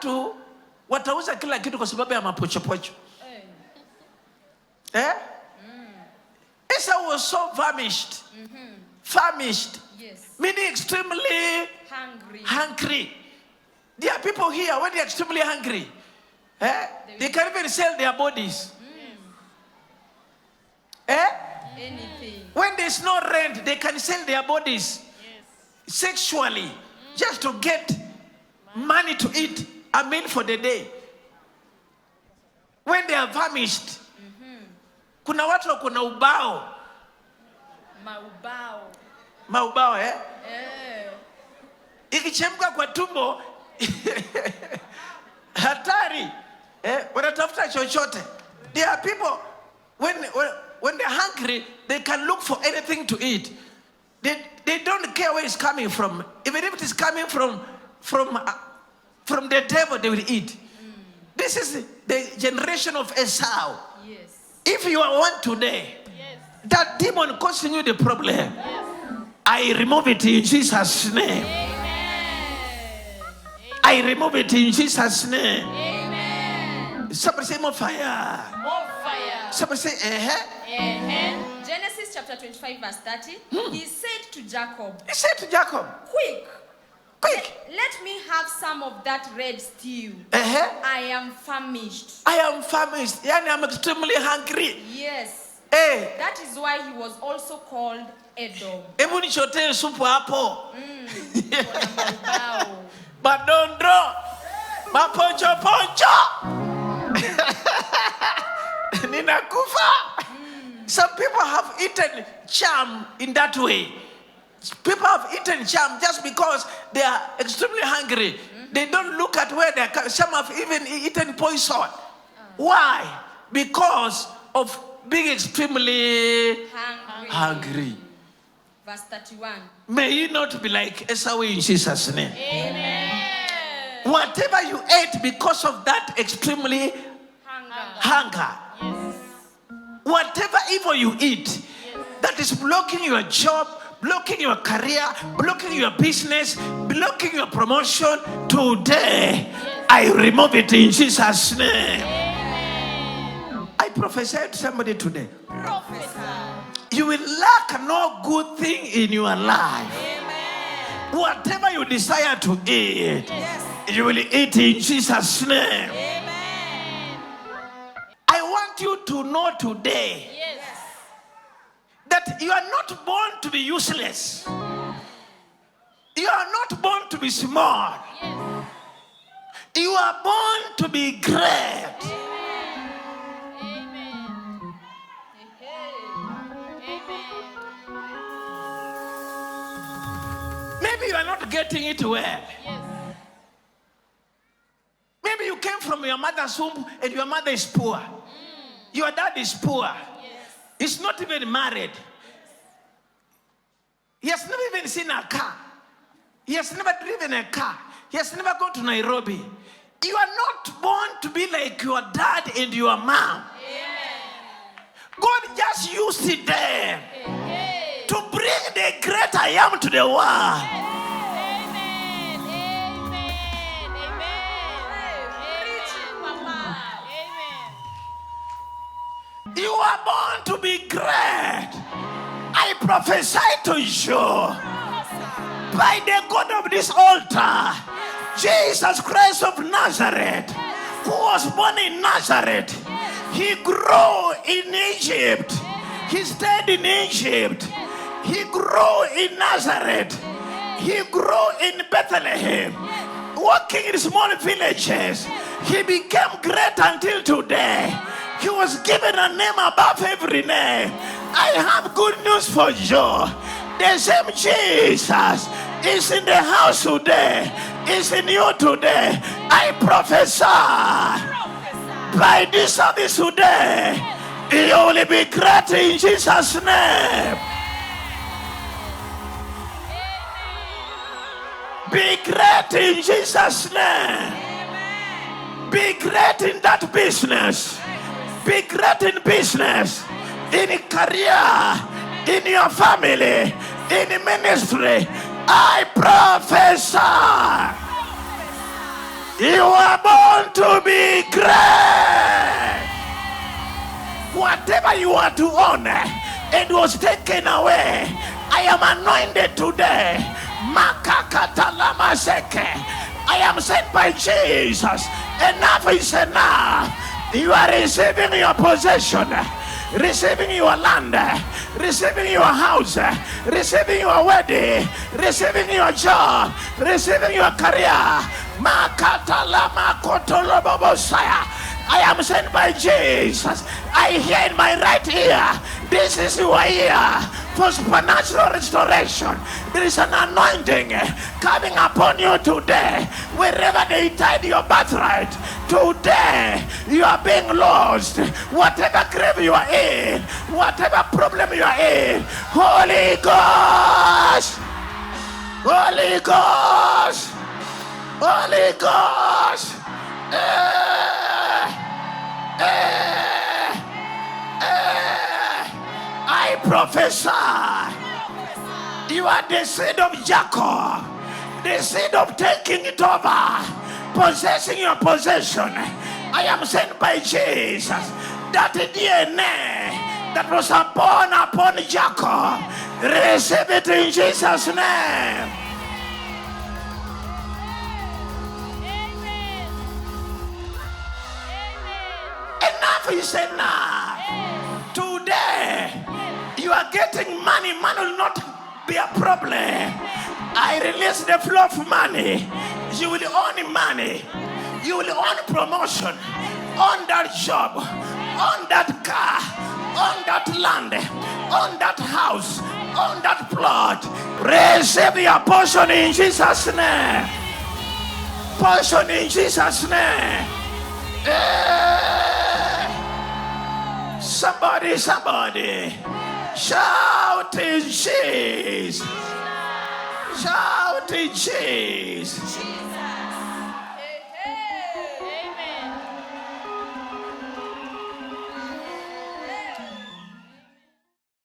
watu watauza kila kitu kwa sababu ya mapochopocho. Esau was so famished. Famished. Yes. Meaning extremely hungry. There are people here, when they're extremely hungry, they can even sell their bodies. Anything. When there's no rent, they can sell their bodies sexually just to get money to eat a meal for the day. When they are famished, kuna watu wa kuna ubao. Maubao, ikichemka kwa tumbo hatari, wanatafuta chochote. There are people when they're hungry, they can look for anything to eat. They don't care where it's coming from. Even if it is coming from the devil, they will eat. This is the generation of Esau. Yes. If you are one today, that demon causing you the problem, I remove it in Jesus' name. Amen. I remove it in Jesus' name. Amen. Somebody say more fire. More fire. Somebody say Genesis chapter 25 verse 30. He said to Jacob. He said to Jacob, Quick. Let me have some of that red stew. I am famished. I am famished. Yani, I'm extremely hungry. Yes. That is why he was also called Edom. Hebu nichotee supu hapo. Wow. Badondro. Maponcho. Ninakufa. Some people have eaten charm in that way. People have eaten charm just because they are extremely hungry. They don't look at where they are. Some have even eaten poison. Why? Because of being extremely hungry. Verse 31. May you not be like Esau in Jesus' name. Amen. Whatever you ate because of that extremely hunger. Yes. Whatever evil you eat that is blocking your job, blocking your career, blocking your business, blocking your promotion, today I remove it in Jesus' name. Amen. I prophesy to somebody today. Prophesy. You will lack no good thing in your life. Amen. Whatever you desire to eat, you will eat in Jesus' name. Amen. I want you to know today that you are not born to be useless. You are not born to be small. You are born to be great. Amen. Maybe you are not getting it well. Maybe you came from your mother's womb and your mother is poor. Your dad is poor. He's not even married. He has never even seen a car. He has never driven a car. He has never gone to Nairobi. You are not born to be like your dad and your mom. God just used it there to bring the great I am to the world. You are born to be great. I prophesy to you by the God of this altar, Jesus Christ of Nazareth, who was born in Nazareth. He grew in Egypt. He stayed in Egypt. He grew in Nazareth. He grew in Bethlehem, walking in small villages. He became great until today. He was given a name above every name. I have good news for you. The same Jesus is in the house today, is in you today. I prophesy by this service today, you will be great in Jesus' name. Be great in Jesus' name. Be great in that business. Be great in business, in career, in your family, in ministry. I prophesy You are born to be great. Whatever you want to own, it was taken away. I am anointed today. I am sent by Jesus. Enough is enough. You are receiving your possession, receiving your land, receiving your house, receiving your wedding, receiving your job, receiving your career. I am sent by Jesus. I hear in my right ear. This is your ear for supernatural restoration. There is an anointing coming upon you today. Wherever they tied your birthright, today you are being lost. Whatever grave you are in, whatever problem you are in, Holy Ghost, Holy Ghost, Holy Ghost. I prophesy, you are the seed of Jacob, the seed of taking it over, possessing your possession. I am sent by Jesus. That DNA that was born upon Jacob, receive it in Jesus' name. Enough is enough. Today, you are getting money. Money will not be a problem. I release the flow of money. You will own money. You will own promotion. On that job. On that car. On that land. On that house. On that plot. Receive your portion in Jesus' name. Portion in Jesus' name. Somebody, shout in Jesus. Shout in Jesus.